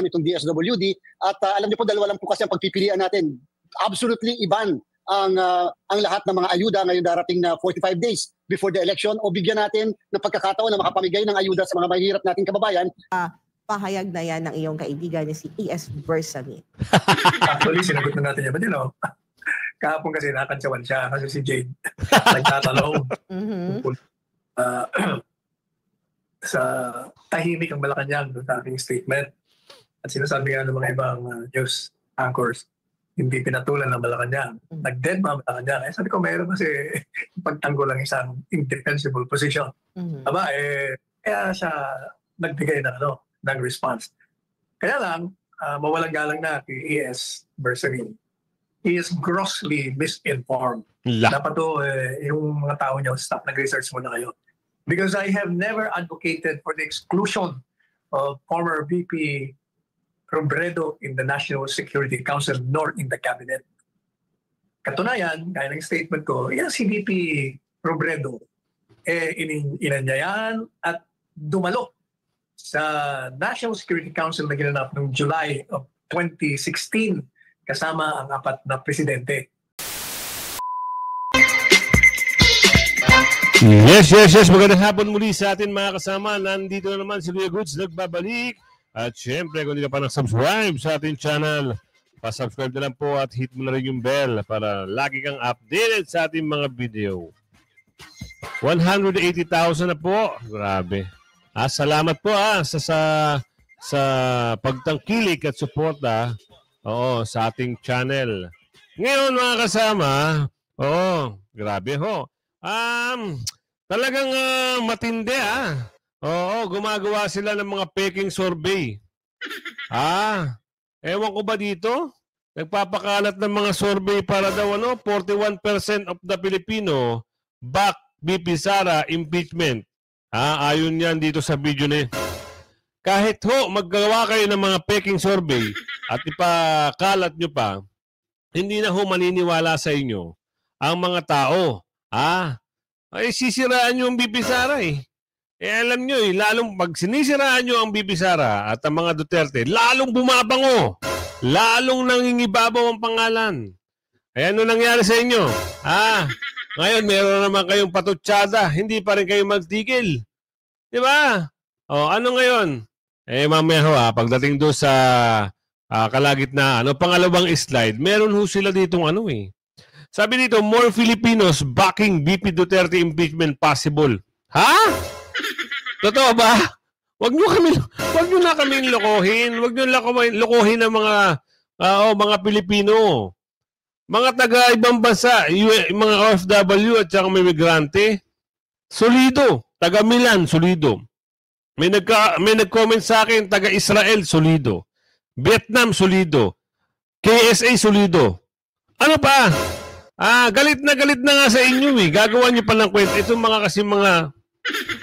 itong DSWD at alam niyo po dalawa lang po kasi ang pagpipilian natin. Absolutely iban ang lahat ng mga ayuda ngayong darating na 45 days before the election o bigyan natin ng pagkakataon na makapamigay ng ayuda sa mga mahihirap nating kababayan. Pahayag na yan ng iyong kaibigan na si E.S. Bersamin. Actually, sinagot na natin yan. But kahapon kasi nakantsawan siya kasi si Jade nagtatanong sa tahimik ang Malacanang sa aking statement. At sinasabi nga ng mga ibang news anchors, hindi pinatulan ng Malacanang. Nag-dead ba ang Malacanang? Sabi ko, mayroon kasi pagtanggol lang isang indefensible position. Aba, kaya siya nagbigay ng response. Kaya lang, mawalang galang na kay E.S. Bersamin. He is grossly misinformed. Dapat yung mga tao niyo, stop, nag-research muna kayo. Because I have never advocated for the exclusion of former VP Robredo in the National Security Council nor in the cabinet. Katunayan, gaya ng statement ko, yan si VP Robredo, inanyayan at dumalo sa National Security Council na ginanap noong July of 2016 kasama ang 4 na presidente. Yes. Magandang hapon muli sa atin mga kasama. Nandito na naman si Kuya Goods nagbabalik. At syempre, kung hindi ka pa nag-subscribe sa ating channel, pa-subscribe na lang po at hit mo na rin yung bell para lagi kang updated sa ating mga video. 180,000 na po. Grabe. Salamat po sa pagtangkilik at suporta sa ating channel. Ngayon mga kasama, grabe ho. Talagang matindi gumagawa sila ng mga peking survey. Ewan ko ba dito? Nagpapakalat ng mga survey para daw 41% of the Filipino back VP Sara impeachment. Ayon yan dito sa video na yun. Kahit maggawa kayo ng mga peking survey at ipakalat nyo pa, hindi na maniniwala sa inyo ang mga tao. Sisiraan nyo ang VP Sara alam nyo lalong pag sinisiraan nyo ang VP Sara at ang mga Duterte, lalong bumabango. Lalong nangingibabaw ang pangalan. Ano nangyari sa inyo? Ngayon meron naman kayong patutsada, hindi pa rin kayo magtigil. Di ba? Ano ngayon? Mamaya pagdating doon sa kalagitnaan, pangalawang slide, meron sila ditong Sabi dito, more Filipinos backing VP Duterte impeachment possible. Totoo ba? Wag nyo na kami lokohin. Wag nyo lokohin ng mga Pilipino. Mga taga-ibang bansa, mga OFW at saka may migrante, solido. Taga-Milan, solido. May nag-comment sa akin, taga-Israel, solido. Vietnam, solido. KSA, solido. Ano pa? Galit na nga sa inyo Gagawa nyo pa ng kwento. Itong mga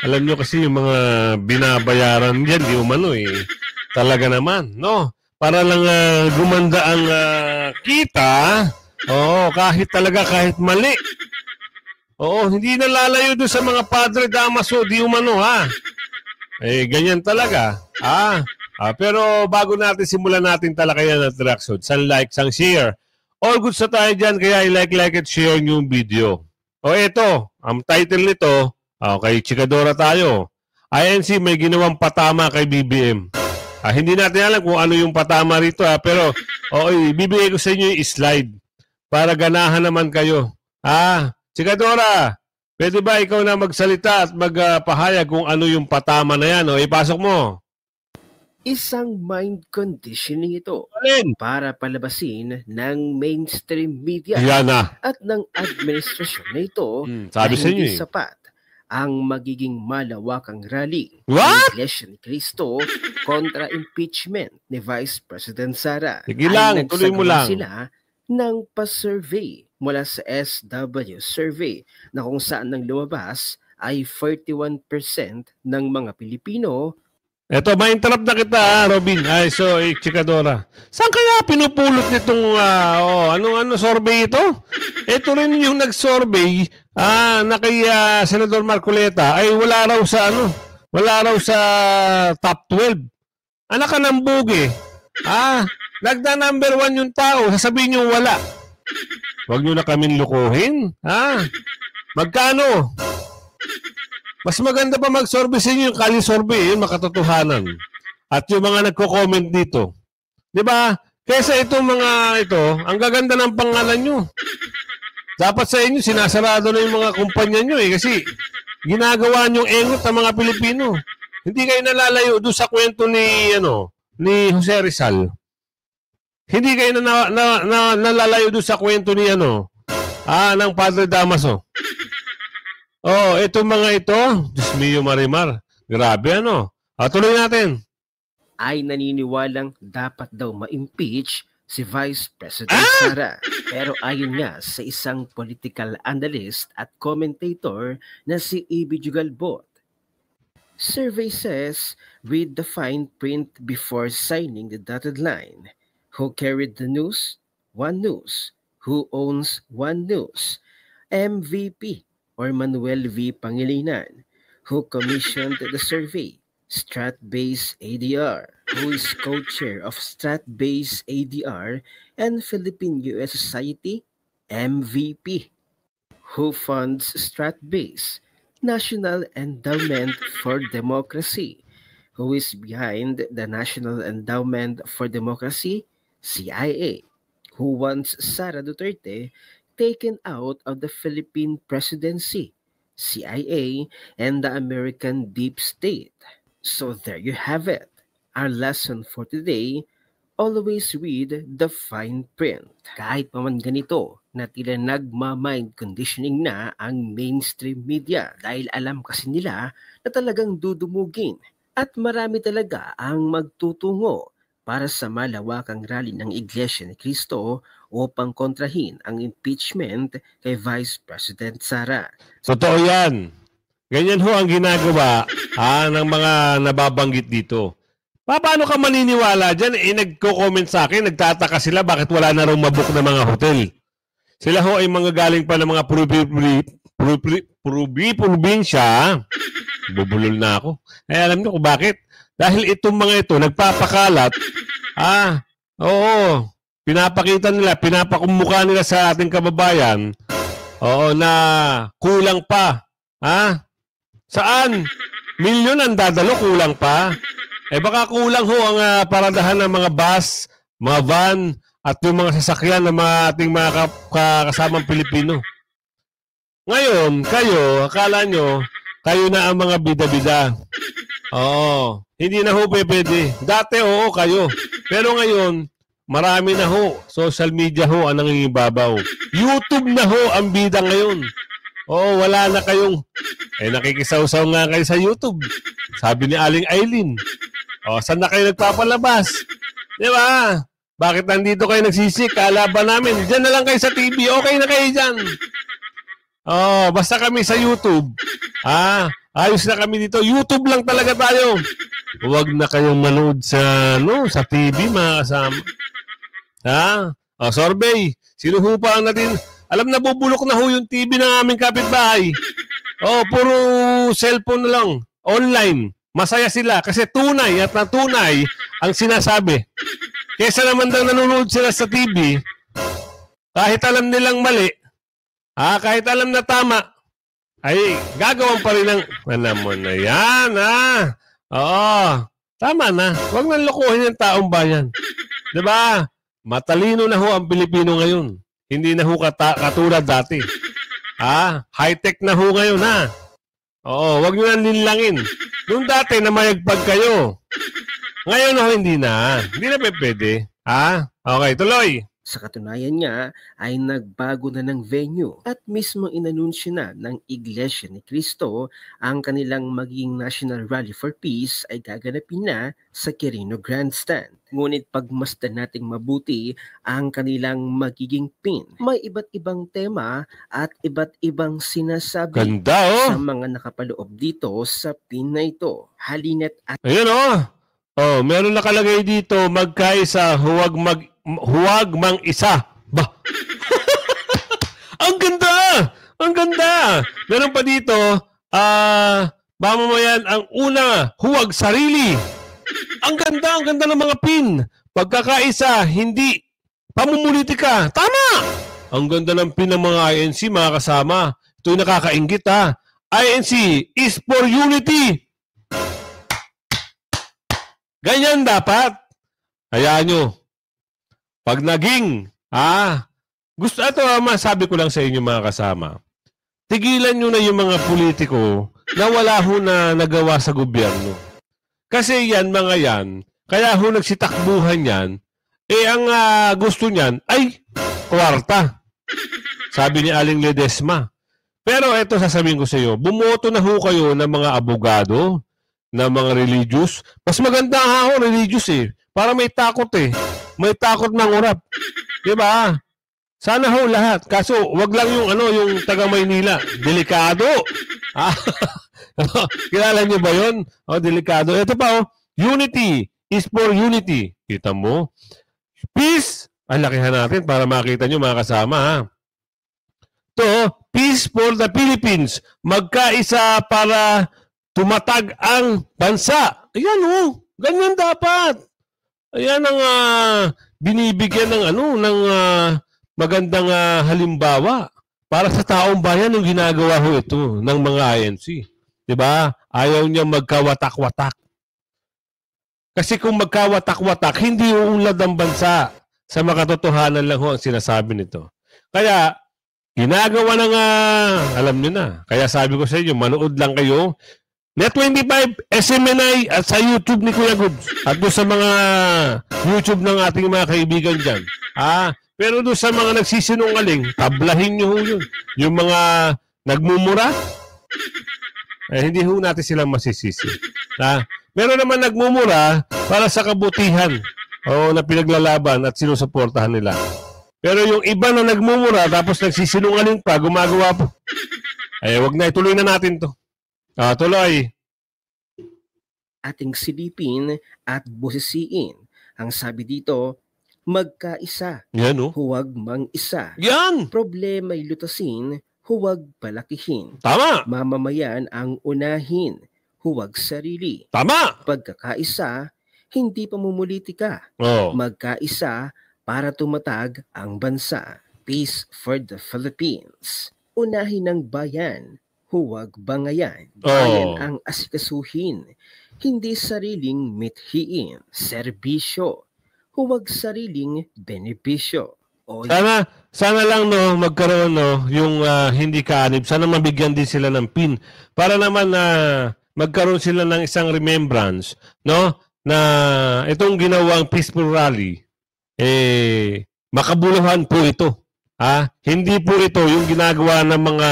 alam nyo kasi yung mga binabayaran yan, di umano Talaga naman, no? Para lang gumanda ang kita, kahit mali. Hindi na lalayo doon sa mga Padre Damaso, di umano ganyan talaga. Pero bago natin simulan natin talakayan at reaction, sang like, sang share. All good sa tayo dyan, kaya i-like at share yung video. Ito, ang title nito, kay Chikadora tayo. INC may ginawang patama kay BBM. Hindi natin alam kung ano yung patama rito pero ibibigay ko sa inyo yung slide para ganahan naman kayo. Chikadora, pwede ba ikaw na magsalita at magpahayag kung ano yung patama na yan? Ipasok mo. Isang mind conditioning ito para palabasin ng mainstream media at ng administrasyon na ito sabi sa inyo, hindi sapat ang magiging malawakang rally ng Iglesia ni Cristo kontra impeachment ni Vice President Sara. Sige lang, tuloy mo lang. Sila ng pa-survey mula sa SW survey na kung saan nang lumabas ay 41% ng mga Pilipino. Eto, ma-interrupt na kita, Robin. Chikadora. Saan kaya pinupulot nitong, anong survey ito? Ito rin yung nag-survey na kay Senador Marcoleta ay wala raw sa top 12. Anak ka ng bugi. Nagda number 1 yung tao, sasabihin nyo wala. Huwag nyo na kaming lukuhin. Magkano? Mas maganda pa mag-survey sa inyo yung kali-survey, yun makatotohanan. At yung mga nagko-comment dito. Diba? Kesa itong mga ito, ang gaganda ng pangalan nyo. Dapat sa inyo, sinasarado na yung mga kumpanya nyo kasi ginagawa nyong engot ang mga Pilipino. Hindi kayo nalalayo doon sa kwento ni Jose Rizal. Hindi kayo nalalayo doon sa kwento ni ng Padre Damaso. Itong mga ito, Diyos mio Marimar. Grabe tuloy natin. Ay naniniwalang dapat daw ma-impeach si Vice President Sara. Pero ayon nga sa isang political analyst at commentator na si E.B. Jugalbot, survey says, read the fine print before signing the dotted line. Who carried the news? One News. Who owns One News? MVP or Manuel V. Pangilinan. Who commissioned the survey? Strat-Base ADR. Who is co-chair of Strat-Base ADR and Philippine-US Society? MVP. Who funds Strat-Base? National Endowment for Democracy. Who is behind the National Endowment for Democracy? CIA. Who wants Sara Duterte taken out of the Philippine presidency? CIA and the American deep state. So there you have it. Our lesson for today, always read the fine print. Kahit pa man ganito, na tila nagma-mind conditioning na ang mainstream media dahil alam kasi nila na talagang dudumugin at marami talaga ang magtutungo para sa malawakang rally ng Iglesia ni Cristo upang kontrahin ang impeachment kay Vice President Sara. Totoo yan. Ganyan ho ang ginagawa ng mga nababanggit dito. Paano ka maniniwala dyan? Nagko-comment sa akin, nagtataka sila bakit wala na raw mabook na mga hotel. Sila ho ay mga galing pa ng mga probinsya. Bubulol na ako. Alam niyo kung bakit? Dahil itong mga ito, nagpapakalat. Pinapakita nila, pinapakumukha nila sa ating kababayan. Na kulang pa. Saan? Milyon ang dadalo, kulang pa. Baka kulang ho ang paradahan ng mga bus, mga van, at yung mga sasakyan ng ating mga kasamang Pilipino. Ngayon, kayo, akala nyo, kayo na ang mga bida-bida. Hindi na ho pwede. Dati, kayo. Pero ngayon, marami na ho. Social media ho ang nangingibabaw. YouTube na ho ang bida ngayon. Wala na kayong nakikisaw-saw nga kayo sa YouTube. Sabi ni Aling Aileen. Saan na kayo nagpapalabas? Di ba? Bakit nandito kayo nagsisik? Kalaban namin. Diyan na lang kayo sa TV. Okay na kayo dyan. Basta kami sa YouTube. Ayos na kami dito. YouTube lang talaga tayo. Huwag na kayong manood sa TV, mga kasama. Survey. Sino ho pa ang natin? Alam na bubulok na ho yung TV ng aming kapitbahay. Puro cellphone na lang. Online. Masaya sila kasi tunay at natunay ang sinasabi. Kesa naman daw nanonood sila sa TV, kahit alam nilang mali, kahit alam na tama, ay gagawan pa rin ng, alam mo na yan, tama na. Huwag nang lokohin yung taong bayan. Diba? Matalino na ho ang Pilipino ngayon. Hindi na ho katulad dati. High-tech na ho ngayon, huwag nyo nang linlangin. Noong dati na mayagpag kayo. Ngayon hindi na. Hindi na pwede. Okay, tuloy. Sa katunayan nga ay nagbago na ng venue at mismo inanunsyo na ng Iglesia ni Cristo ang kanilang magiging National Rally for Peace ay gaganapin na sa Quirino Grandstand. Ngunit pagmasdan nating mabuti ang kanilang magiging pin. May iba't ibang tema at iba't ibang sinasabi sa mga nakapaloob dito sa pin na ito. Halina't at... Ayun meron nakalagay dito, magkaisa, huwag mang isa. Bah! Ang ganda! Ang ganda! Meron pa dito, mamamayan ang una, huwag sarili. Ang ganda ng mga pin. Pagkakaisa, hindi pamumulitika. Tama! Ang ganda ng pin ng mga INC, mga kasama. Ito'y nakakaingit ha. INC is for unity. Ganyan dapat. Hayaan nyo. Pag naging, gusto, ito masabi ko lang sa inyo mga kasama. Tigilan nyo na yung mga politiko na wala ho na nagawa sa gobyerno. Kasi yan, mga yan, kaya ho nagsitakbuhan yan, ang gusto niyan ay kwarta. Sabi ni Aling Ledesma. Pero ito sasabihin ko sa iyo, bumoto na ho kayo ng mga abogado, ng mga religious. Mas maganda nga ho, religious Para may takot May takot mangurap. Diba? Sana ho lahat. Kaso, wag lang yung taga Maynila. Delikado. Kilala niyo ba yun? Delikado. Ito pa unity is for unity. Kita mo? Peace. Lakihan natin para makita niyo mga kasama ha. To, peace for the Philippines. Magkaisa para tumatag ang bansa. Ayan ganyan dapat. Ayan ang binibigyan ng magandang halimbawa para sa taong bayan ng ginagawa ho ito ng mga INC. 'Di ba? Ayaw niya magkawatak-watak. Kasi kung magkawatak-watak, hindi uunlad ang bansa. Sa makatotohanan lang ho ang sinasabi nito. Kaya ginagawa alam niyo na. Kaya sabi ko sa inyo, manood lang kayo. Net25, SMNI at sa YouTube ni Kuya Goods. At doon sa mga YouTube ng ating mga kaibigan dyan. Pero doon sa mga nagsisinungaling, tablahin nyo ho yun. Yung mga nagmumura, hindi ho natin silang masisisi. Meron naman nagmumura para sa kabutihan na pinaglalaban at sinusuportahan nila. Pero yung iba na nagmumura tapos nagsisinungaling pa, gumagawa po. Wag na, ituloy na natin to. Tuloy. Ating silipin at busisiin. Ang sabi dito, magkaisa. Yan Huwag mang-isa. Yan! Problema'y lutasin, huwag palakihin. Tama! Mamamayan ang unahin, huwag sarili. Tama! Pagkakaisa, hindi pamumulitika. Magkaisa para tumatag ang bansa. Peace for the Philippines. Unahin ang bayan, huwag bangayan. Bayan ang asikasuhin, hindi sariling mithiin. Serbisyo, huwag sariling benepisyo. Sana lang magkaroon yung hindi kaanib. Sana mabigyan din sila ng pin para naman magkaroon sila ng isang remembrance na itong ginawang peaceful rally makabuluhan po ito. Hindi po ito yung ginagawa ng mga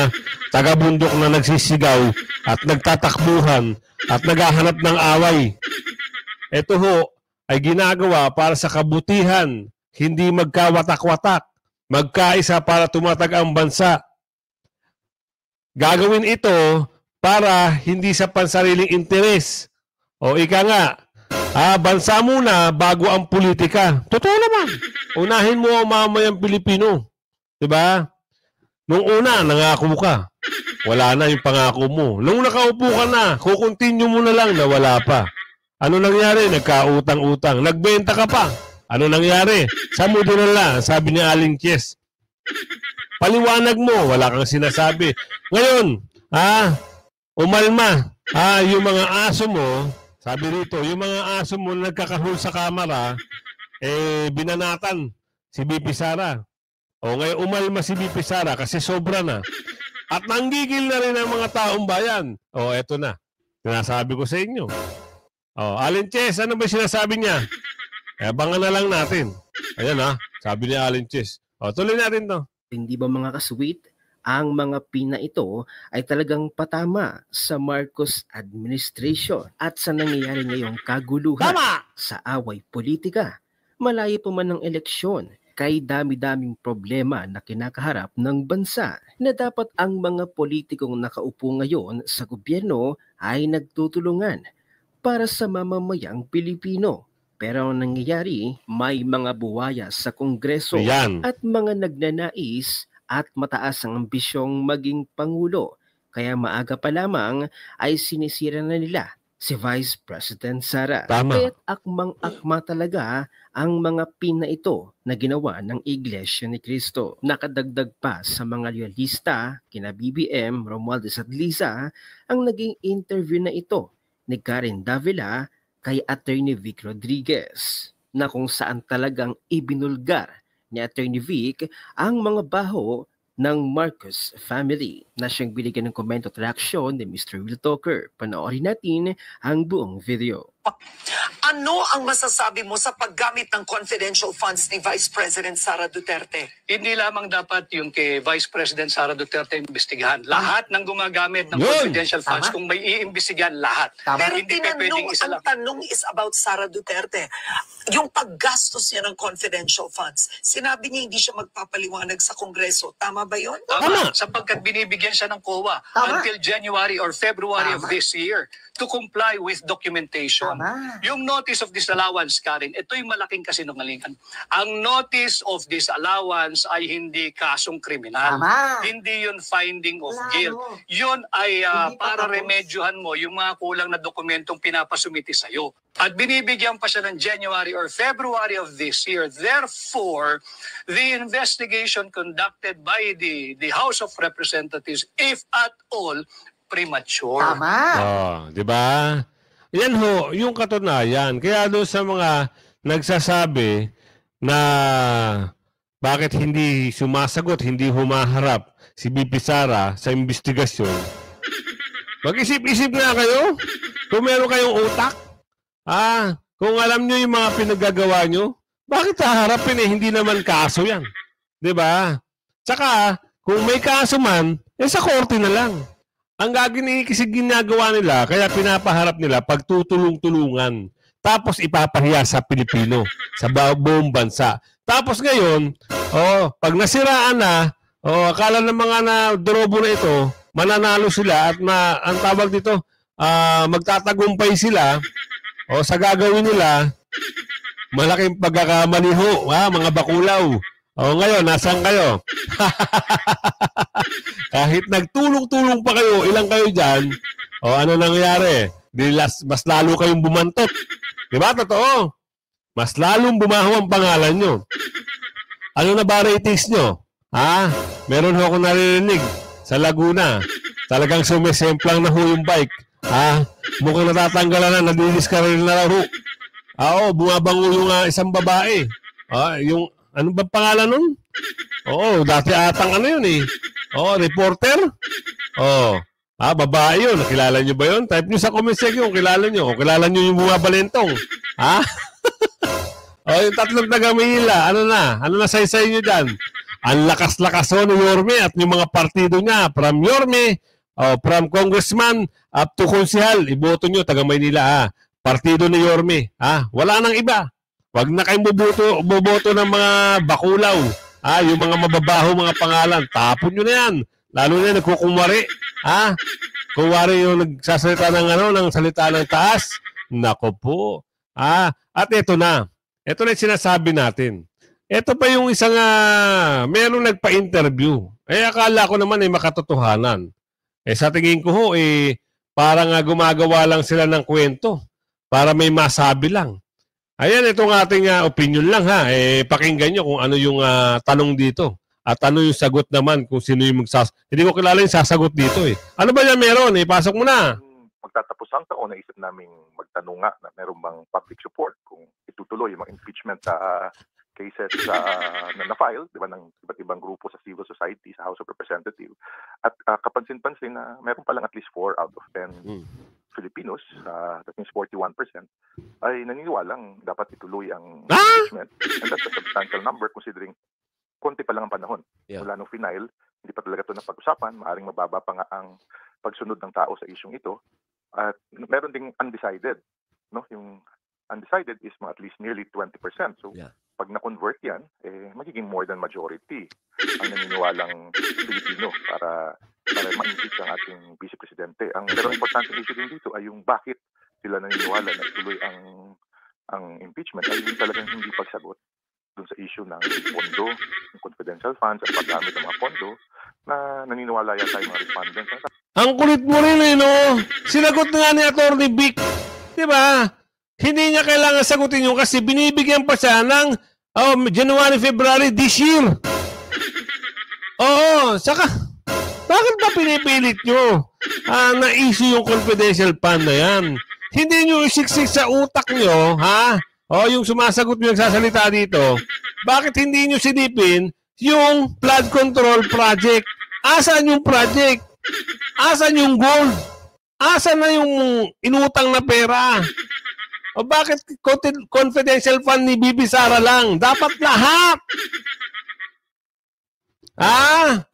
taga-bundok na nagsisigaw at nagtatakbuhan at naghahanap ng away. Ito ho ay ginagawa para sa kabutihan, hindi magkawatak-watak, magkaisa para tumatag ang bansa. Gagawin ito para hindi sa pansariling interes. Ika nga, bansa muna bago ang politika. Totoo naman. Unahin mo ang mamayang Pilipino. Diba? Nung una, nangako ka. Wala na yung pangako mo. Nung nakaupo ka na, kukontinue mo na lang na wala pa. Ano nangyari? Nagkautang-utang. Nagbenta ka pa. Ano nangyari? Sa mo dinala, sabi ni Aling Kies. Paliwanag mo, wala kang sinasabi. Ngayon, umalma. Yung mga aso mo, sabi rito, yung mga aso mo nagkakahul sa kamera, binanatan si BP Sara. Ngayon umalma si BP Sara kasi sobra na. At nanggigil na rin ang mga taong bayan. Eto na. Sinasabi ko sa inyo. Alin Ches, ano ba sinasabi niya? Abangan na lang natin. Ayan sabi ni Alin Ches. Tuloy natin to. Hindi ba mga kasweet, ang mga pina ito ay talagang patama sa Marcos administration at sa nangyayari ngayong kaguluhan sa away politika. Malayo pa man ng eleksyon, kay dami-daming problema na kinakaharap ng bansa na dapat ang mga politikong nakaupo ngayon sa gobyerno ay nagtutulungan para sa mamamayang Pilipino. Pero ang nangyayari, may mga buwaya sa Kongreso at mga nagnanais at mataas ang ambisyong maging Pangulo. Kaya maaga pa lamang ay sinisira na nila si Vice President Sara. Tama. Kaya't akmang-akma talaga ang mga pin na ito na ginawa ng Iglesia ni Cristo. Nakadagdag pa sa mga loyalista kina BBM, Romualdez at Liza ang naging interview na ito ni Karen Davila kay Attorney Vic Rodriguez na kung saan talagang ibinulgar ni Attorney Vic ang mga baho ng Marcos family na siyang binigyan ng komento at reaksyon ni Mr. Will Talker. Panoorin natin ang buong video. Ano ang masasabi mo sa paggamit ng confidential funds ni Vice President Sara Duterte? Hindi lamang dapat yung kay Vice President Sara Duterte imbestigahan. Lahat ng gumagamit ng Yun. confidential funds, Tama. kung may iimbestigahan, lahat. Pero Hindi pa pwedeng isa ang lang. tanong is about Sara Duterte. Yung paggastos niya ng confidential funds, sinabi niya hindi siya magpapaliwanag sa Kongreso. Tama ba yun? Tama. Sapagkat binibigyan siya ng COA Tama. until January or February of Tama. this year to comply with documentation. Tama. Yung notice of disallowance, Karen, ito yung malaking kasinungalingan. Ang notice of disallowance ay hindi kasong kriminal. Tama. Hindi yun finding of Wala, guilt. no. Yun ay Hindi pa para tapos. remedyohan mo yung mga kulang na dokumentong pinapasumiti sa'yo. At binibigyan pa siya ng January or February of this year. Therefore, the investigation conducted by the House of Representatives, if at all, premature. Di ba? Yan ho, yung katunayan. Kaya doon sa mga nagsasabi na bakit hindi sumasagot, hindi humaharap si BP Sara sa investigasyon. Mag-isip-isip nga kayo. Kung meron kayong utak, kung alam nyo yung mga pinagagawa nyo, bakit haharapin hindi naman kaso yan? Di ba? Tsaka, kung may kaso man, sa korte na lang. Ang kasi ginagawa nila, kaya pinapaharap nila pagtutulong-tulungan. Tapos ipapahiya sa Pilipino, sa buong bansa. Tapos ngayon, pag nasiraan na, akala ng mga na-drobo na ito, mananalo sila at ang tawag dito, magtatagumpay sila sa gagawin nila, malaking pagkakamali ho, mga bakulaw. Ngayon, nasaan kayo? Kahit nagtulong-tulong pa kayo, ilang kayo dyan, ano nangyari? Mas lalo kayong bumantot. Diba? Totoo. Mas lalong bumaho ang pangalan nyo. Ano na ba ratings nyo? Meron ho akong naririnig sa Laguna. Talagang sumisemplang na ho yung bike. Mukhang natatanggalan na, nadidiskaril na raw ho. Bumabango yung isang babae. Yung ano ba pangalan nun? Dati atang ano yun eh. Reporter? Babae yun. Nakilala nyo ba yun? Type nyo sa comment section kung kilala nyo. O kilala nyo yung bumabalentong. Yung tatlong taga-Manila. Ano na saysay nyo dyan? Ang lakas-lakas ni Yorme at yung mga partido niya. From Yorme, from congressman up to konsehal. Iboto nyo, taga-Manila. Partido ni Yorme. Wala nang iba. Wag na kayong boboto ng mga bakulaw. Yung mga mababaho mga pangalan. Tapon nyo na yan. Lalo na nagkukumwari. Kumwari yung nagsasalita ng salita ng taas. Nako po. At ito na. Ito na yung sinasabi natin. Ito pa yung isang merong nagpa-interview. Akala ko naman makatotohanan. Sa tingin ko ho, parang gumagawa lang sila ng kwento para may masabi lang. Ayan, itong ating opinion lang pakinggan nyo kung ano yung tanong dito. At ano yung sagot naman kung sino yung Hindi ko kilala yung sasagot dito Ano ba yan meron? Pasok mo na. Magtatapos ang taon, naisip namin magtanong nga na meron bang public support kung itutuloy yung mga impeachment cases na na-file, di ba, ng iba't ibang grupo sa civil society, sa House of Representatives. At kapansin-pansin na meron palang at least 4 out of 10 Filipinos, that means 41%, ay naniniwalang dapat ituloy ang impeachment. And that's a substantial number considering konti pa lang ang panahon. Mula nung final, hindi pa talaga ito napag-usapan, maaaring mababa pa nga ang pagsunod ng tao sa isyong ito. At meron ding undecided. No? Yung undecided is at least nearly 20%. So, pag na-convert yan, magiging more than majority ang naniniwalang Pilipino para ma-impeach ang ating Vice Presidente. Pero importante issue din dito ay yung bakit sila naniniwala na ituloy ang impeachment ay yung talagang hindi pagsagot dun sa issue ng pondo, ng confidential funds at paggamit ng mga pondo na naniniwala yata yung mga respondents. Ang kulit mo rin no? Sinagot nga ni Atty. Vic Di ba? Hindi niya kailangan sagutin yun kasi binibigyan pa siya ng January, February this year. Oo, saka bakit ba pinipilit nyo na-issue yung confidential fund na yan? Hindi nyo isiksik sa utak nyo, ha? O yung sumasagot nyo nagsasalita dito, bakit hindi nyo silipin yung flood control project? Asan yung project? Asan yung gold? Asan na yung inutang na pera? O bakit confidential fund ni Bibi Sara lang? Dapat lahat.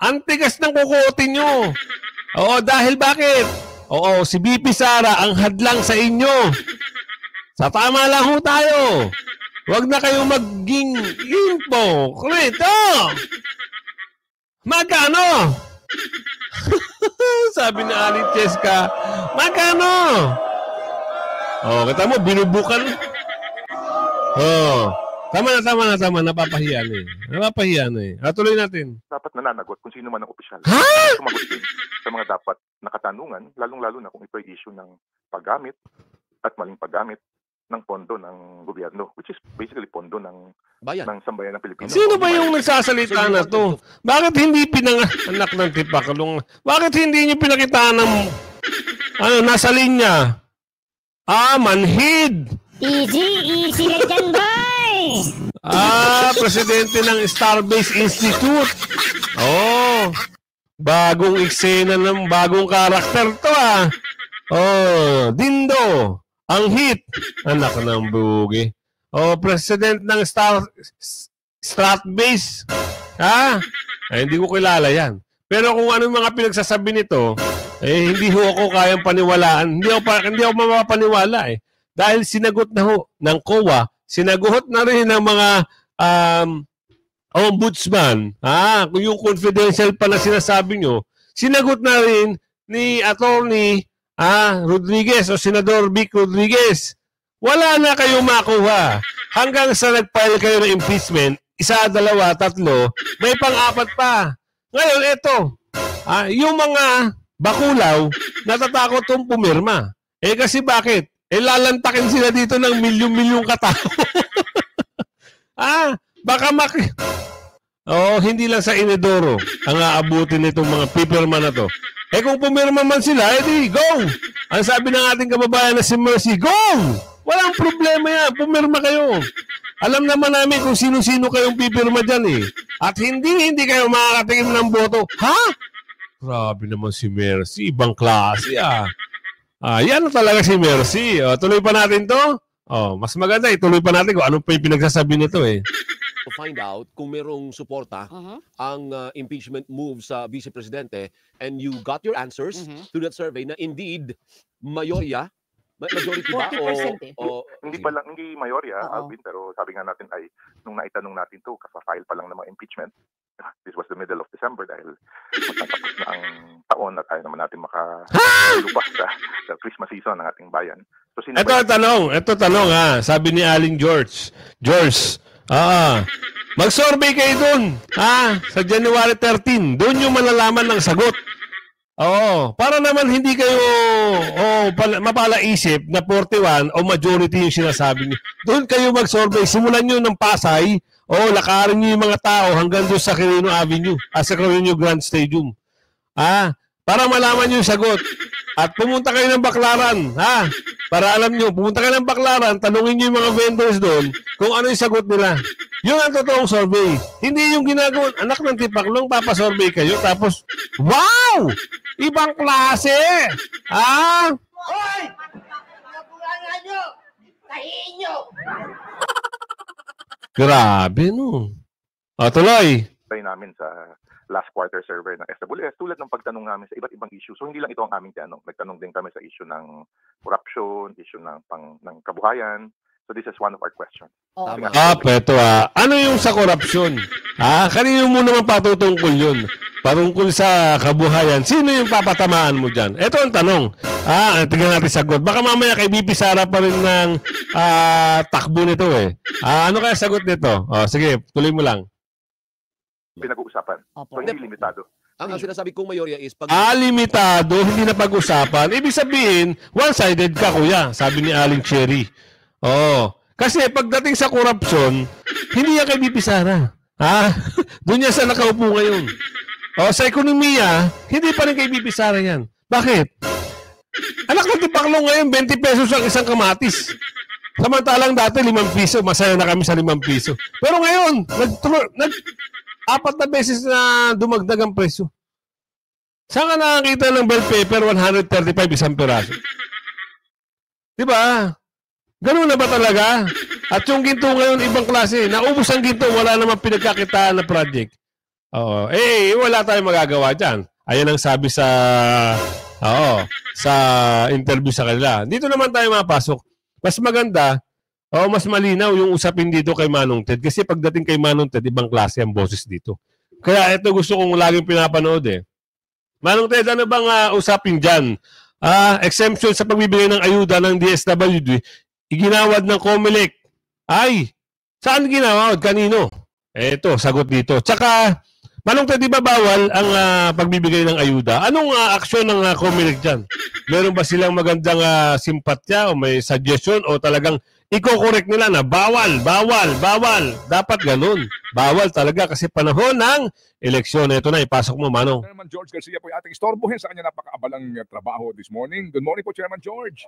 Ang tigas ng kukutin nyo. Oo, dahil bakit? Oo, si Bibi Sara ang hadlang sa inyo. Sa tama lang ho tayo. Huwag na kayong maging hypocrite. Magkano? Sabi ni Aling Cheska, magkano? Kita mo, binubukan. Tama na. Napapahiyan eh. Tuloy natin. Dapat nananagot kung sino man ang opisyal. Ha? Sumagot din sa mga dapat na katanungan, lalong-lalo na kung ito ay issue ng paggamit at maling paggamit ng pondo ng gobyerno, which is basically pondo ng sambayan ng Pilipino. Sino ba yung nagsasalita na to? Bakit hindi anak ng tipakalong? Bakit hindi niyo pinakitaan ng nasa linya? Manhid! Easy lang dyan, boy! Presidente ng Starbase Institute. Bagong eksena ng bagong karakter to Dindo. Ang hit. Anak ng bugi. President ng Starbase. Hindi ko kilala yan. Pero kung ano mga pinagsasabi nito, hindi ho ako kayang paniwalaan. Hindi ako mapapaniwala Dahil sinagot na ho ng COA, sinagot na rin ng mga ombudsman, kung yung confidential pa na sinasabi nyo, sinagot na rin ni Attorney Rodriguez o Senador Vic Rodriguez. Wala na kayong makuha. Hanggang sa nag-file kayo ng impeachment, 1, 2, 3, may pang-4 pa. Ngayon, ito, yung mga bakulaw, natatakot itong pumirma. Kasi bakit? Lalantakin sila dito ng milyon-milyong katao. Baka hindi lang sa Inedoro ang aabutin nitong mga pipirma na to. Kung pumirma man sila, edi go! Ang sabi ng ating kababayan na si Mercy, go! Walang problema yan, pumirma kayo. Alam naman namin kung sino-sino kayong pipirma dyan At hindi kayo makakatikim ng boto. Grabe naman si Mercy, ibang klase yan talaga si Mercy. Tuloy pa natin to. Mas maganda ituloy pa natin kung ano pa yung pinagsasabi nito To find out kung merong suporta ang impeachment move sa Vice Presidente, and you got your answers to that survey na indeed majority ba 40% hindi mayorya, Alvin, pero sabi nga natin ay nung naitanong natin to, kaka-file pa lang ng mga impeachment. This was the middle of December dahil magtatapos na ang taon at ayaw naman natin makalubas sa Christmas season ng ating bayan. So, ito tanong sabi ni Aling George, mag-survey kayo dun sa January 13, doon yung malalaman ng sagot. Para naman hindi kayo mapalaisip na 41 o majority yung sinasabi niyo. Doon kayo mag-survey, simulan nyo ng Pasay, lakarin nyo yung mga tao hanggang doon sa Quirino Avenue, sa Quirino Grand Stadium. Para malaman nyo yung sagot. At pumunta kayo ng Baclaran, para alam nyo, pumunta kayo ng Baclaran, tanungin nyo yung mga vendors doon kung ano yung sagot nila. Yun ang totoong survey. Hindi yung ginagawa, anak ng tipaklong, papasurvey kayo, tapos, wow! Ibang klase! Hoy! Nabulangan nyo! Tahiin nyo! Grabe, no? Tuloy. Tayo namin sa last quarter survey ng SWS tulad ng pagtanong namin sa iba't ibang issue. So hindi lang ito ang aming tanong. Nagtanong din kami sa issue ng corruption, issue ng kabuhayan. So this is one of our questions. Ito ano yung sa korupsyon? Kanino mo naman patutungkol yun? Patungkol sa kabuhayan. Sino yung papatamaan mo dyan? Ito ang tanong. Tingnan natin sagot. Baka mamaya kay BP Sara pa rin ng takbo nito ano kaya sagot nito? Sige, tuloy mo lang. Pinag-uusapan. So hindi limitado Ang sinasabi kong mayorya is pag limitado, hindi na pag-usapan. Ibig sabihin, one-sided ka, kuya, sabi ni Aling Cherry. Kasi pagdating sa korupsyon, hindi yan kay BP Sara. Doon yan sa nakaupo ngayon. Sa ekonomiya, hindi pa rin kay BP Sara yan. Bakit? Anak ng Tipaklong ngayon, 20 pesos ang isang kamatis. Samantalang dati 5 piso, masaya na kami sa 5 piso. Pero ngayon, 4 na beses na dumagdag ang presyo. Saan ka nakakita ng bell pepper 135 isang piraso? Diba? Ganun na ba talaga? At yung ginto ngayon, ibang klase. Naubos ang ginto, wala namang pinagkakitaan na project. Wala tayong magagawa dyan. Ayan ang sabi sa interview sa kanila. Dito naman tayo mapasok. Mas maganda, mas malinaw yung usapin dito kay Manong Ted. Kasi pagdating kay Manong Ted, ibang klase ang boses dito. Kaya ito gusto kong laging pinapanood Manong Ted, ano bang usapin dyan? Exemption sa pagbibigay ng ayuda ng DSWD, iginawad ng COMELEC. Saan ginawad? Kanino? Ito, sagot dito. Tsaka, Manong Ted, di ba bawal ang pagbibigay ng ayuda? Anong aksyon ng COMELEC dyan? Meron ba silang magandang simpatya o may suggestion o talagang i-correct nila na bawal. Dapat ganun. Bawal talaga kasi panahon ng eleksyon. Ito na, ipasok mo, Manong. Chairman George Garcia po ay ating istorbohin sa kanya napakaabalang trabaho this morning. Good morning po, Chairman George.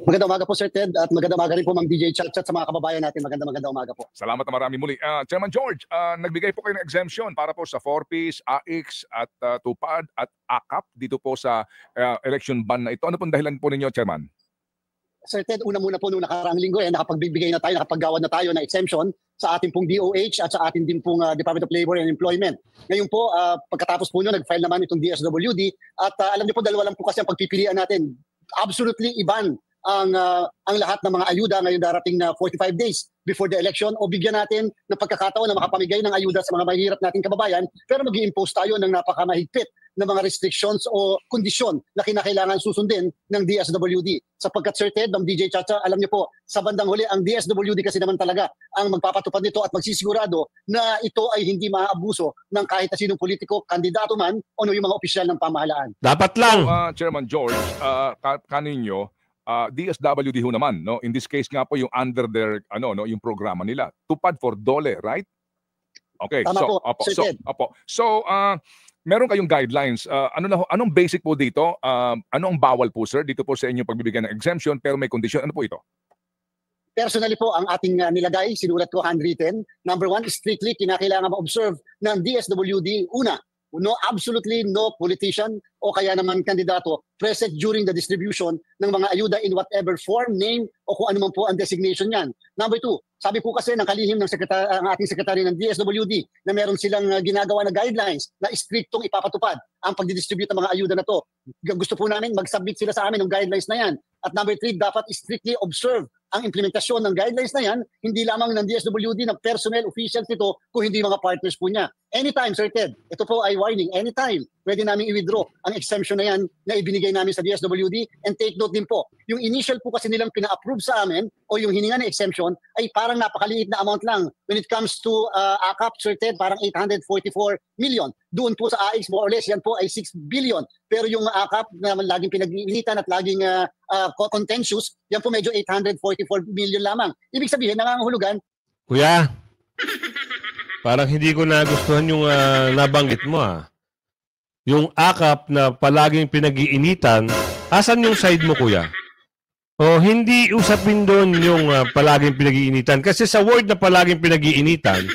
Magandang umaga po, Sir Ted, at magandang umaga rin po, Ma'am DJ Chat sa mga kababayan natin. Magandang umaga po. Salamat na marami muli. Chairman George, nagbigay po kayo ng exemption para po sa 4Ps, AIX, at TUPAD at AKAP dito po sa election ban na ito. Ano pong dahilan po ninyo, Chairman? Sir Ted, una muna po nung nakaraang linggo, nakapagbibigay na tayo, nakapaggawad na tayo ng exemption sa ating pong DOH at sa ating din pong Department of Labor and Employment. Ngayon po, pagkatapos po nyo, nag-file naman itong DSWD at alam niyo po, dalawa lang po kasi ang pagpipilian natin. Absolutely iban ang lahat ng mga ayuda ngayon darating na 45 days before the election o bigyan natin ng pagkakataon na makapamigay ng ayuda sa mga mahirap nating kababayan pero mag-i-impose tayo ng napakamahigpit na mga restrictions o kondisyon na kinakailangan susundin ng DSWD. Sapagkat Sir Ted, ng DJ Chacha, alam niyo po, sa bandang huli, ang DSWD kasi naman talaga ang magpapatupad nito at magsisigurado na ito ay hindi maaabuso ng kahit na sinong politiko, kandidato man o yung mga opisyal ng pamahalaan. Dapat lang. Chairman George, kaninyo, DSWD ho naman, no? In this case nga po yung under their yung programa nila. Tupad for DOLE, right? Okay. Tama po, Sir Ted. So, meron kayong guidelines. Anong basic po dito? Ano ang bawal po, sir, dito po sa inyong pagbibigyan ng exemption pero may condition? Ano po ito? Personally po, ang ating nilagay, sinulat ko handwritten. Number 1, strictly kinakailangan ma-observe ng DSWD. Una, absolutely no politician o kaya naman kandidato present during the distribution ng mga ayuda in whatever form, name o kung ano man po ang designation niyan. Number 2, sabi po kasi ng kalihim ng ang ating sekretary ng DSWD na meron silang ginagawa na guidelines na striktong ipapatupad ang pagdidistribute ng mga ayuda na to. Gusto po namin mag-submit sila sa amin ng guidelines na yan. At number 3, dapat strictly observe ang implementasyon ng guidelines na yan, hindi lamang ng DSWD, ng personnel officials nito, kung hindi mga partners po niya. Anytime, Sir Ted, ito po ay warning, anytime, pwede namin i-withdraw ang exemption na yan na ibinigay namin sa DSWD. And take note din po, yung initial po kasi nilang pina-approve sa amin o yung hininga na exemption ay parang napakaliit na amount lang. When it comes to AKAP, Sir Ted, parang 844 million. Doon po sa AIX, more or less, yan po ay 6 billion. Pero yung AKAP na laging pinag-iinitan at laging contentious, yan po medyo 844 million lamang. Ibig sabihin, nangangahulugan. Kuya, parang hindi ko nagustuhan yung nabanggit mo Yung AKAP na palaging pinag-iinitan, asan yung side mo, kuya? O hindi usapin doon yung palaging pinag-iinitan. Kasi sa word na palaging pinag-iinitan,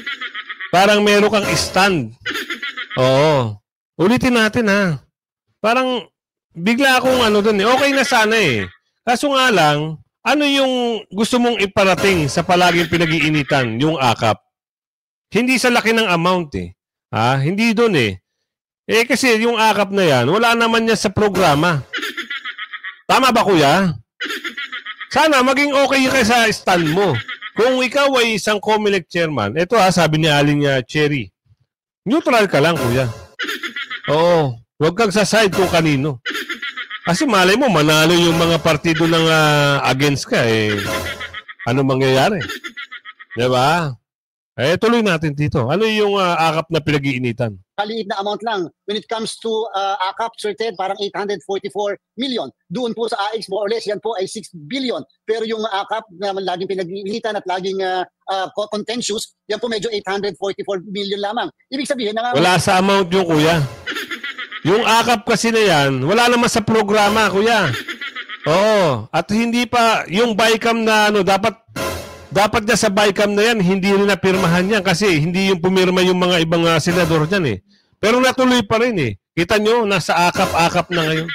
parang meron kang stand. Oo. Ulitin natin Parang bigla akong doon Okay na sana Kaso nga lang, ano yung gusto mong iparating sa palaging pinag-iinitan, yung AKAP? Hindi sa laki ng amount Hindi doon kasi yung AKAP na yan, wala naman niya sa programa. Tama ba, kuya? Sana maging okay ka sa stand mo. Kung ikaw ay isang COMELEC chairman, ito sabi ni Aling Cherry, neutral ka lang, kuya. Oo, huwag kang sa-side kung kanino. Kasi malay mo, manalo yung mga partido ng against ka, ano mangyayari? Diba? Tuloy natin dito. Ano yung AKAP na pinag-iinitan? napakaliit na amount lang. When it comes to AKAP, Sir Ted, parang 844 million. Doon po sa AX, more or less, yan po ay 6 billion. Pero yung AKAP na laging pinag-iinitan at laging contentious, yan po medyo 844 million lamang. Ibig sabihin na wala sa amount yung kuya. Yung AKAP kasi na yan, wala naman sa programa, kuya. Oo. At hindi pa, yung BICAM na dapat na sa BICAM na yan, hindi rin napirmahan yan kasi hindi yung pumirma yung mga ibang senador dyan eh. Pero natuloy pa rin eh. Kita nyo, nasa AKAP na ngayon.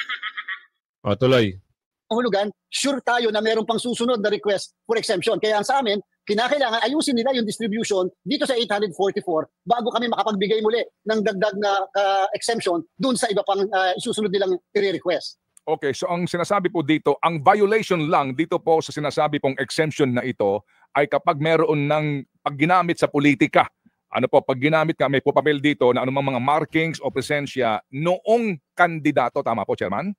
O, tuloy. Hulugan, sure tayo na meron pang susunod na request for exemption. Kaya ang sa amin, kinakailangan ayusin nila yung distribution dito sa 844 bago kami makapagbigay muli ng dagdag na exemption dun sa iba pang isusunod nilang i-request. Okay, so ang sinasabi po dito, ang violation lang dito po sa sinasabi pong exemption na ito ay kapag meron ng pagginamit sa politika. Ano po, pag ginamit ka, may po papel dito na anumang mga markings o presensya noong kandidato. Tama po, Chairman?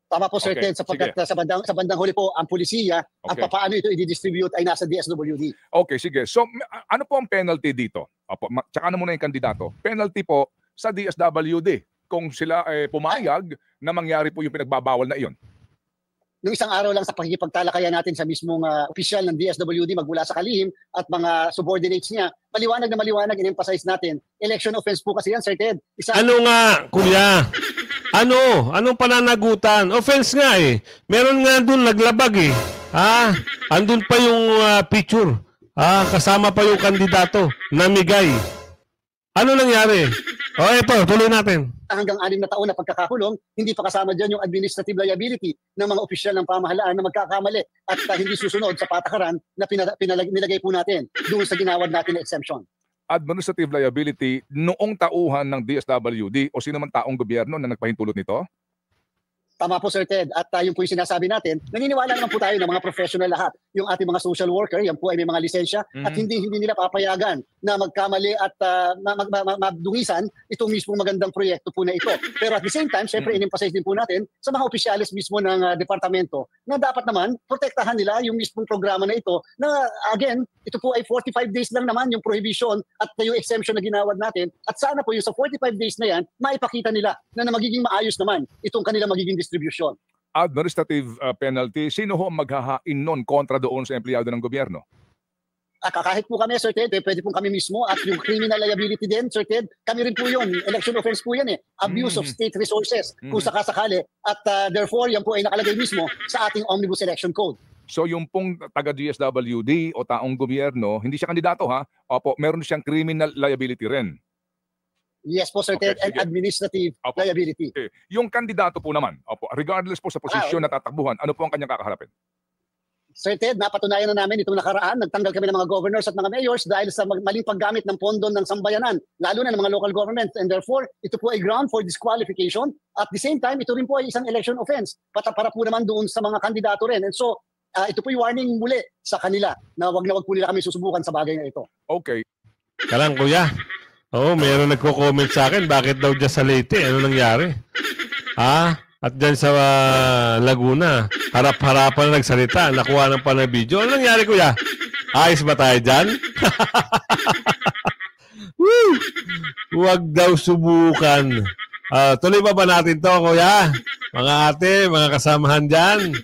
Tama po, Sir Okay, Ted, sapagkat sa bandang huli po, ang pulisya at Okay. paano ito i-distribute ay nasa DSWD. Okay, sige. So, ano po ang penalty dito? Opo, tsaka na muna yung kandidato. Penalty po sa DSWD kung sila pumayag na mangyari po yung pinagbabawal na iyon. Nung isang araw lang sa pakikipagtalakayan natin sa mismong opisyal ng DSWD magmula sa kalihim at mga subordinates niya, maliwanag na maliwanag, in-emphasize natin, election offense po kasi yan, Sir Ted. Ano nga, kuya? Anong pananagutan? Offense nga eh. Meron nga doon naglabag eh. Andun pa yung picture. Kasama pa yung kandidato. Namigay. Ano nangyari? Ito, tuloy natin. Hanggang 6 na taon na pagkakakulong, hindi pa kasama dyan yung administrative liability ng mga opisyal ng pamahalaan na magkakamali at hindi susunod sa patakaran na nilagay po natin doon sa ginawad natin na exemption. Administrative liability noong tauhan ng DSWD o sino man taong gobyerno na nagpahintulot nito? Tama po, Sir Ted. At yung po yung sinasabi natin, naniniwala naman po tayo ng mga professional lahat. Yung ating mga social worker, yan po ay may mga lisensya at hindi nila papayagan na magkamali at madungisan itong mismong magandang proyekto po na ito. Pero at the same time, syempre in-emphasize din po natin sa mga opisyalis mismo ng departamento na dapat naman protektahan nila yung mismong programa na ito na again, ito po ay 45 days lang naman yung prohibition at yung exemption na ginawad natin at sana po yung sa 45 days na yan, maipakita nila na magiging maayos naman itong kanilang magiging distribution. Administrative penalty, sino ho ang maghahain nun kontra doon sa empleyado ng gobyerno? Kahit po kami, Sir Ted, pwede po kami mismo at yung criminal liability din, Sir Ted, kami rin po yun. Election offense po yan eh. Abuse of state resources kung sakasakali at therefore yan po ay nakalagay mismo sa ating Omnibus Election Code. So yung pong taga-DSWD o taong gobyerno, hindi siya kandidato ha? Opo, meron siyang criminal liability rin. Yes po, Sir Ted, and administrative liability. Okay. Yung kandidato po naman, opo, regardless po sa posisyon na tatakbuhan, ano po ang kanyang kakaharapin? Sir Ted, napatunayan na namin itong nakaraan. Nagtanggal kami ng mga governors at mga mayors dahil sa maling paggamit ng pondo ng sambayanan, lalo na ng mga local governments. And therefore, ito po ay ground for disqualification. At the same time, ito rin po ay isang election offense. Para po naman doon sa mga kandidato rin. And so, ito po yung warning muli sa kanila na wag po nila kami susubukan sa bagay na ito. Okay. Kalang kuya. Mayroon nagko-comment sa akin. Bakit daw dyan sa Leyte? Ano nangyari? At dyan sa Laguna, harap-harapan na nagsalita, nakuha ng pa na video. Ano nangyari, kuya? Ayos ba tayo dyan? Huwag daw subukan. Tuloy ba natin to, kuya? Mga ate, mga kasamahan dyan.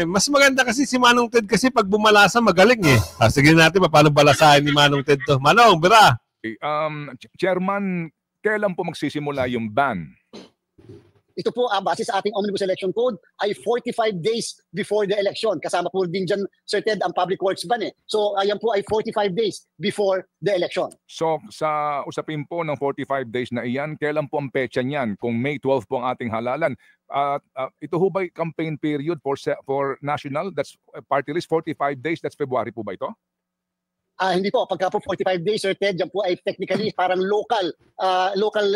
Mas maganda kasi si Manong Ted kasi pag bumalasa, magaling eh. Sige natin, paano balasahin ni Manong Ted to? Manong, bira! Chairman, kailan po magsisimula yung ban? Ito po, base sa ating Omnibus Election Code, ay 45 days before the election. Kasama po din dyan, Sir Ted, ang Public Works ban eh. So, ayan po ay 45 days before the election. So, sa usapin po ng 45 days na iyan, kailan po ang petsa niyan? Kung May 12 po ang ating halalan. Ito ho ba campaign period for national? That's party list, 45 days. That's February po ba ito? Hindi po, pagka po 45 days, Sir Ted, yan po ay technically parang local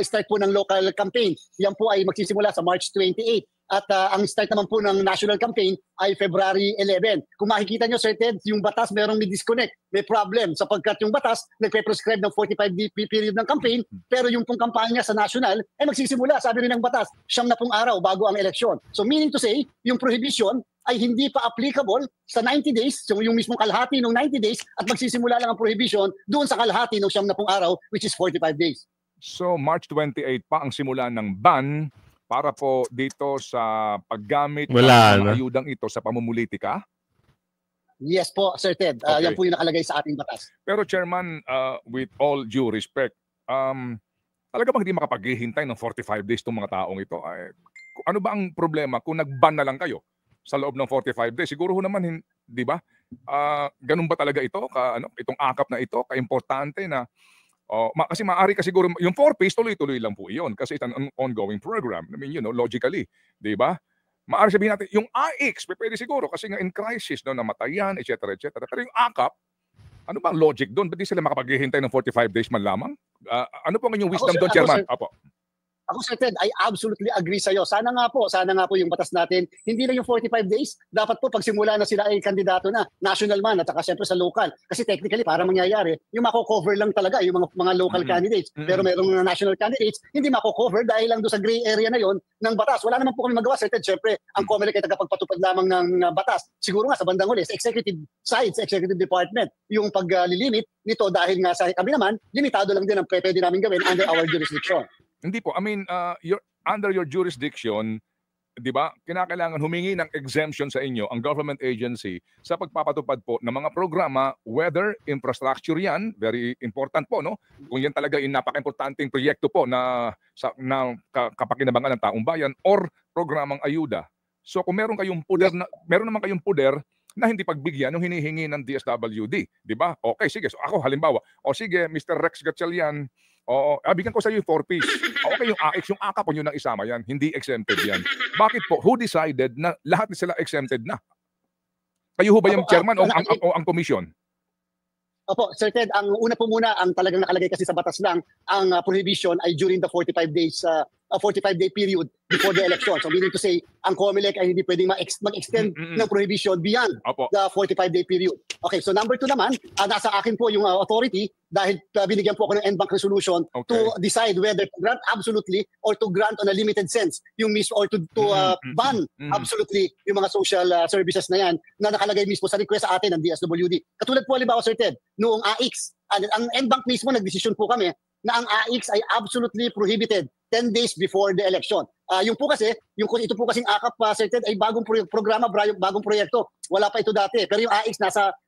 start po ng local campaign. Yan po ay magsisimula sa March 28. At ang start naman po ng national campaign ay February 11. Kung makikita nyo, Sir Ted, yung batas merong may disconnect, may problem sapagkat yung batas nagpe-prescribe ng 45-day period ng campaign pero yung pong kampanya sa national ay magsisimula, sabi rin ng batas, 90 araw bago ang eleksyon. So meaning to say, yung prohibition ay hindi pa applicable sa 90 days, so yung mismong kalahati ng 90 days at magsisimula lang ang prohibition doon sa kalahati ng 90 araw which is 45 days. So March 28 pa ang simula ng ban para po dito sa paggamit ng Wala mga na. ayudang ito sa pamumulitika? Yes po, Sir Ted. Okay. Yan po yung nakalagay sa ating batas. Pero Chairman, with all due respect, talaga bang hindi makapaghihintay ng 45 days itong mga taong ito? Ano ba ang problema kung nag-ban na lang kayo sa loob ng 45 days? Siguro naman, di ba? Ganun ba talaga ito? Itong akap na ito, kaimportante na kasi maaari ka siguro, yung 4Ps tuloy-tuloy lang po iyon kasi it's an ongoing program. I mean, logically, di ba? Maaari sabihin natin, yung AX, pwede siguro kasi nga in crisis, namatayan, etc. Pero yung akap, ano ba ang logic doon? Ba't di sila makapaghihintay ng 45 days man lamang? Ano po ang inyong wisdom doon, Chairman? Ako, Sir Ted, I absolutely agree sa'yo. Sana nga po yung batas natin, hindi lang yung 45 days, dapat po pagsimula na sila ay kandidato na, national man at saka siyempre sa local. Kasi technically, para mangyayari, yung mako-cover lang talaga yung mga local candidates. Pero merong national candidates, hindi mako-cover dahil lang doon sa gray area na yon ng batas. Wala naman po kami magawa, Sir Ted. Siyempre, ang COMELEC ay tagapagpatupad lamang ng batas. Siguro nga sa bandang huli, sa executive side, sa executive department, yung paglilimit nito dahil nga sa kami naman, limitado lang din ang pwede namin gawin under our jurisdiction. Hindi po. I mean, under your jurisdiction, di ba, kinakailangan humingi ng exemption sa inyo ang government agency sa pagpapatupad po ng mga programa, whether infrastructure yan, very important po, no? Kung yan talaga yung napaka-importanting proyekto po na kapakinabangan ng taong bayan or programang ayuda. So kung meron naman kayong puder na hindi pagbigyan ng hinihingi ng DSWD, di ba? Okay, sige. So ako halimbawa, sige, Mr. Rex Gatchalian, bigyan ko sa iyo yung 4Ps. Okay, yung AX, yung AKA po nyo nang isama yan. Hindi exempted yan. Bakit po? Who decided na lahat sila exempted na? Kayo ho ba yung chairman o ang commission? Opo, Sir Ted, ang una po muna, ang talagang nakalagay kasi sa batas lang, ang prohibition ay during the 45-day period before the election. So meaning to say, ang COMELEC ay hindi pwedeng mag-extend ng prohibition beyond the 45-day period. Okay, so number 2 naman, nasa akin po yung authority dahil binigyan po ako ng NBank resolution to decide whether to grant absolutely or to grant on a limited sense yung mismo or to ban absolutely yung mga social services na yan na nakalagay mismo sa request sa atin ng DSWD. Katulad po halimbawa, Sir Ted, noong AX, ang NBank mismo nagdesisyon po kami na ang AX ay absolutely prohibited 10 days before the election. Ito po kasing AKAP, Sir Ted, ay bagong programa, bagong proyekto. Wala pa ito dati. Pero yung AX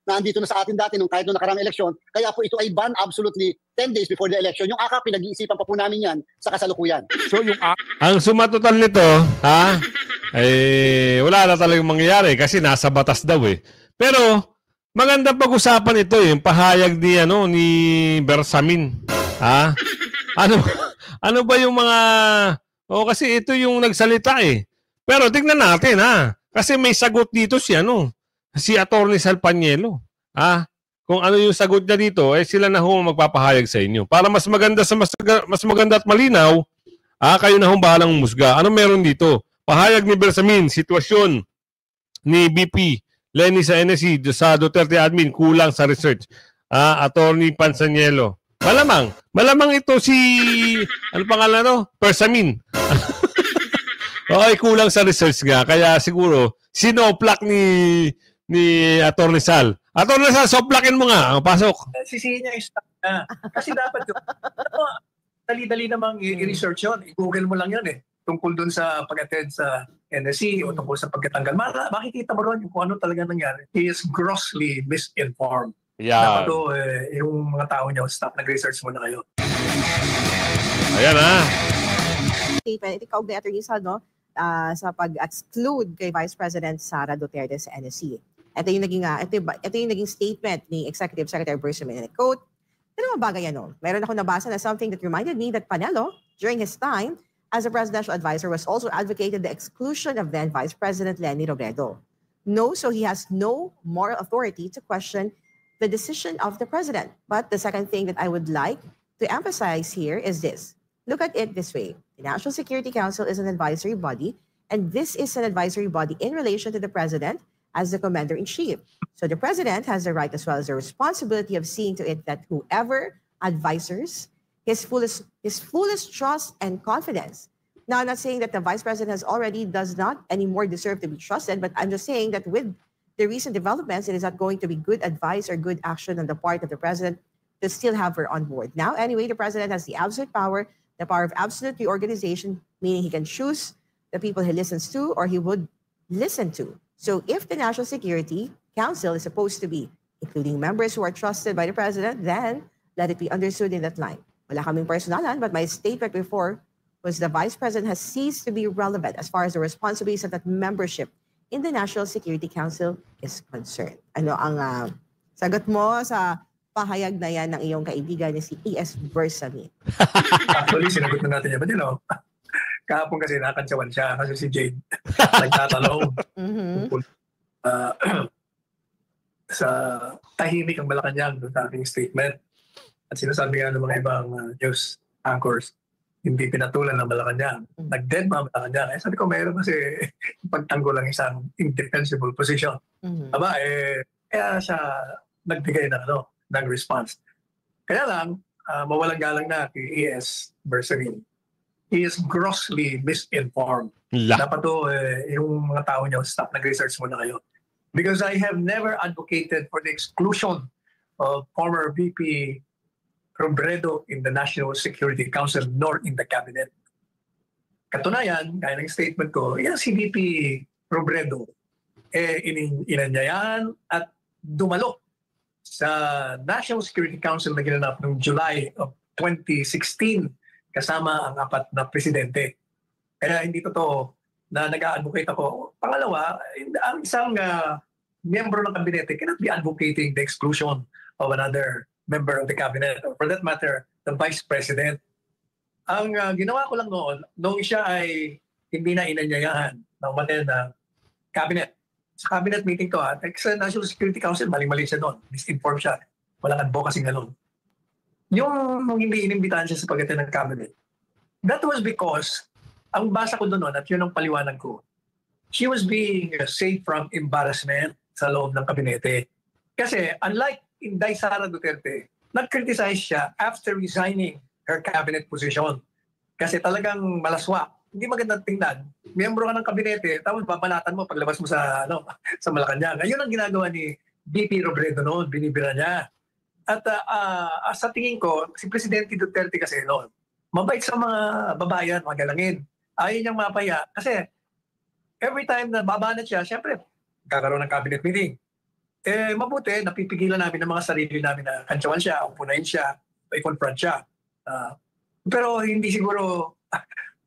nandito na sa atin dati kahit nung nakarang eleksyon. Kaya po ito ay ban absolutely 10 days before the election. Yung AKAP, pinag-iisipan pa po namin yan sa kasalukuyan. So yung ang sumatotal nito, wala na talagang mangyayari kasi nasa batas daw eh. Pero magandang pag-usapan ito yung pahayag ni Bersamin. Ano ba yung mga kasi ito yung nagsalita eh. Pero tingnan natin kasi may sagot dito si Atty. Sal Panielo. Kung ano yung sagot niya dito, sila na magpapahayag sa inyo. Para mas maganda at malinaw, kayo na bahalang umusga. Ano meron dito? Pahayag ni Bersamin, sitwasyon ni BP Lenny sa NSC sa Duterte admin kulang sa research. Atty. Pansanielo. Malamang ito si ano pangalan Bersamin. Okay, kulang sa research nga. Kaya siguro sinoplak ni Atty. Sal. Atty. Sal, soplakin mo nga. Pasok. Sisihin niya stop na. Kasi dapat dali-dali namang i-research yun. I-google mo lang yun tungkol dun sa pag-attend sa NSC o tungkol sa pagkatanggal. Makikita mo ron kung ano talaga nangyari. He is grossly misinformed. Yeah. Dapat yung mga tao niyo, stop, nag-research muna kayo. Ayan Statement, ito kaugnay Atty. Sal, sa pag-exclude kay Vice President Sara Duterte sa NSC. Ito yung naging statement ni Executive Secretary Bersamin. And I quote, ano bagay meron ako nabasa na something that reminded me that Panelo, during his time as a presidential advisor, was also advocated the exclusion of then Vice President Leni Robredo. No, so he has no moral authority to question the decision of the president. But the second thing that I would like to emphasize here is this. Look at it this way. The National Security Council is an advisory body, and this is an advisory body in relation to the president as the commander-in-chief. So the president has the right as well as the responsibility of seeing to it that whoever advisors his fullest trust and confidence. Now, I'm not saying that the vice president does not anymore deserve to be trusted, but I'm just saying that with the recent developments, it is not going to be good advice or good action on the part of the president to still have her on board. Now, anyway, the president has the absolute power of absolute reorganization, meaning he can choose the people he listens to or he would listen to. So if the National Security Council is supposed to be including members who are trusted by the president, then let it be understood in that line. Wala kaming personalan, but my statement before was the vice president has ceased to be relevant as far as the responsibilities of that membership in the National Security Council is concerned. Ano ang sagot mo sa pahayag na yan ng iyong kaibigan ni si E.S. Bersamin? Actually, sinagot na natin yan. But you know, kahapon kasi nakantsawan siya kasi si Jade nagtatanong. Sa tahimik ang Malacanang doon sa aking statement. At sinasabi nga ng mga ibang news anchors, hindi pinatulan ng Malacanang. Nag-dead ba ang Malacanang? Sabi ko, mayroon kasi pagtanggol lang isang indefensible position. Aba, kaya siya nagbigay ng response. Kaya lang, mawalang galang na kay E.S. Bersamin. He is grossly misinformed. Dapat to, yung mga tao niyo, stop, nag-research muna kayo. Because I have never advocated for the exclusion of former VP Robredo in the National Security Council nor in the cabinet. Katunayan, gaya ng statement ko, yan si VP Robredo, inanyayahan at dumalo sa National Security Council na ginanap noong July of 2016 kasama ang 4 na presidente. Kaya hindi totoo na nag-a-advocate ako. Pangalawa, ang isang miyembro ng kabinete cannot be advocating the exclusion of another member of the cabinet, or for that matter, the vice president. Ang ginawa ko lang noong siya ay hindi na inanyayahan ng mali na cabinet. Sa cabinet meeting to, sa National Security Council, maling-mali siya noon. Misinformed siya. Walang advocacy nga noon. Yung hindi inimbitahan siya sa pagdating ng cabinet, that was because ang basa ko doon at yun ang paliwanag ko, she was being saved from embarrassment sa loob ng kabinete. Kasi unlike Inday Sara Duterte, nag-criticize siya after resigning her cabinet position. Kasi talagang malaswa. Hindi magandang tingnan. Miyembro ka ng kabinete, tapos babalatan mo paglabas mo sa Malacanang. Ayun ang ginagawa ni VP Robredo noon, binibira niya. At sa tingin ko, si Presidente Duterte kasi noon, mabait sa mga babayan, magalangin. Ayaw niyang mapaya. Kasi every time na babanat siya, syempre, kakaroon ng cabinet meeting. Mabuti, napipigilan namin ng mga sarili namin na kantsawan siya, upunahin siya, i-confront siya. Pero hindi siguro,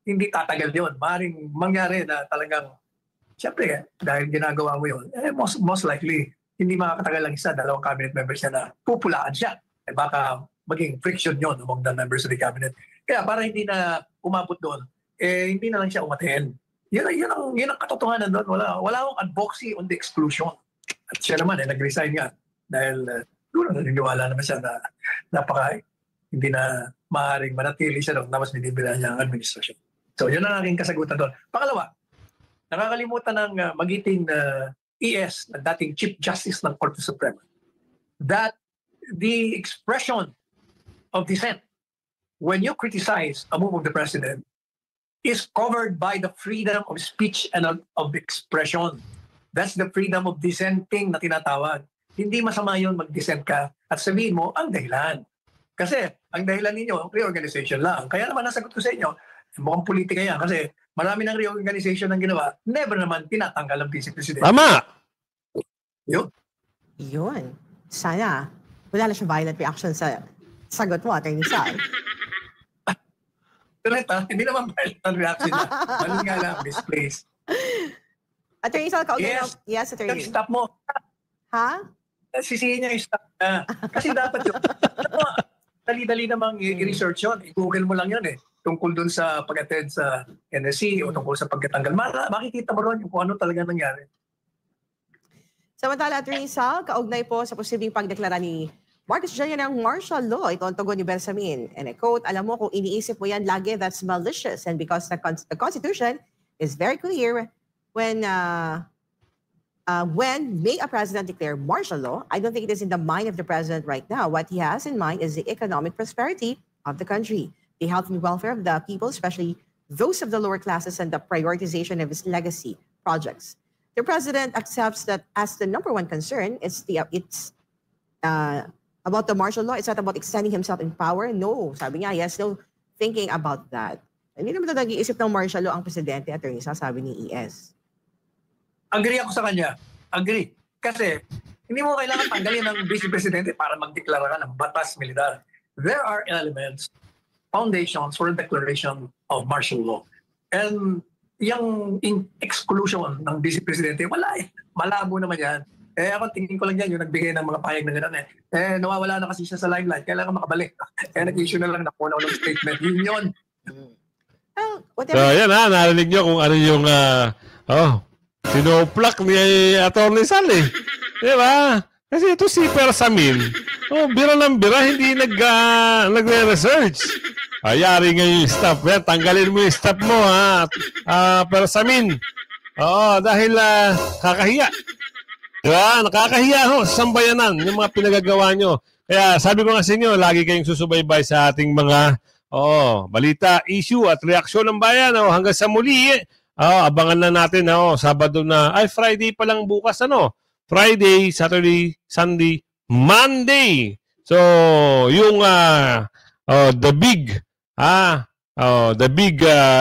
hindi tatagal yun. Maaaring mangyari na talagang, syempre, dahil ginagawa mo yun, most likely, hindi makakatagal lang isa, 2 cabinet members siya na pupulaan siya. Baka maging friction yun among the members of the cabinet. Kaya para hindi na umabot doon, hindi na lang siya umaten. Yun ang katotohanan doon. Wala akong advocacy on the exclusion. At siya naman, nag-resign nga. Dahil naniniwala naman siya na hindi na maaaring manatili siya doon. Tapos binibira niya ang administrasyon. So, yun ang aking kasagutan doon. Pangalawa, nakakalimutan ng magiting ES, na dating Chief Justice ng Korte Suprema, that the expression of dissent when you criticize a move of the president is covered by the freedom of speech and of expression. That's the freedom of dissenting na tinatawag. Hindi masama yun mag-dissent ka at sabihin mo ang dahilan. Kasi ang dahilan ninyo, reorganization lang. Kaya naman nasagot ko sa inyo, mukhang politika yan. Kasi marami ng reorganization ang ginawa, never naman tinatanggal ang Vice President. Tama! Yun. Sana wala na siya violent reaction sa sagot mo, Atty. Sal. Hindi naman violent reaction na. Mali nga lang, misplaced. Atty. Sal, yes, Atty. Stop mo. Ha? Sisihin niya yung stop na. Kasi dapat yun. Dali-dali namang i-research yun. I-google mo lang yun tungkol dun sa pag-attend sa NSC o tungkol sa pagkatanggal. Makikita mo ron kung ano talaga nangyari. Samantala, Atty. Sal, kaugnay po sa posibleng pagdeklara ni Marcos Jr. ng martial law, ito ang tugon ni Bersamin. And I quote, alam mo kung iniisip mo yan lagi, that's malicious. And because the Constitution is very clear, when may a president declare martial law, I don't think it is in the mind of the president right now. What he has in mind is the economic prosperity of the country, the health and welfare of the people, especially those of the lower classes, and the prioritization of his legacy projects. The president accepts that as the number one concern, it's about the martial law. It's not about extending himself in power. No, sabi niya, yes, still thinking about that. Hindi naman na nag-iisip ng martial law ang presidente, Attorney Sa, sabi ni ES. Agree ako sa kanya. Agree. Kasi hindi mo kailangan tanggalin ng vice presidente para magdeklara ka ng batas militar. There are elements, foundations for a declaration of martial law. And yung exclusion ng vice presidente, wala eh. Malabo naman yan. Ako tingin ko lang yan, yung nagbigay ng mga pahayag na gano'n eh. Nawawala na kasi siya sa limelight. Kailangan makabalik. Nag-issue na lang na puno ng statement. Yun. So, yan narinig nyo kung ano yung sinoplak ni Atty. Sal eh. Di ba? Kasi ito si Persamin, bira ng bira, hindi nagre-research. Ayari nga yung staff. Yan, tanggalin mo yung staff mo, ha? Persamin. Oo, dahil kakahiya. Diba? Nakakahiya ho sa sambayanan yung mga pinagagawa nyo. Kaya sabi ko nga sa inyo, lagi kayong susubaybay sa ating mga balita, issue at reaksyon ng bayan. Hanggang sa muli, abangan na natin. Sabado na, Friday pa lang bukas. Friday, Saturday, Sunday, Monday. So, yung the big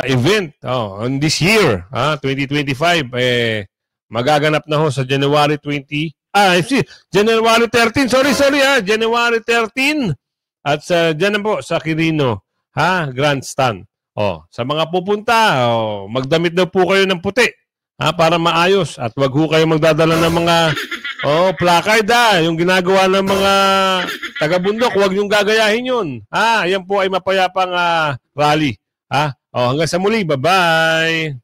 event on this year, 2025, magaganap na ho sa January 13, January 13 at dyan po sa Quirino, Grandstand. Sa mga pupunta, magdamit daw po kayo ng puti, para maayos at wag ho kayo magdadala ng mga placard, yung ginagawa ng mga taga-bundok, wag yung gagayahin yun. Yan po ay mapayapang rally. Hanggang sa muli, bye-bye.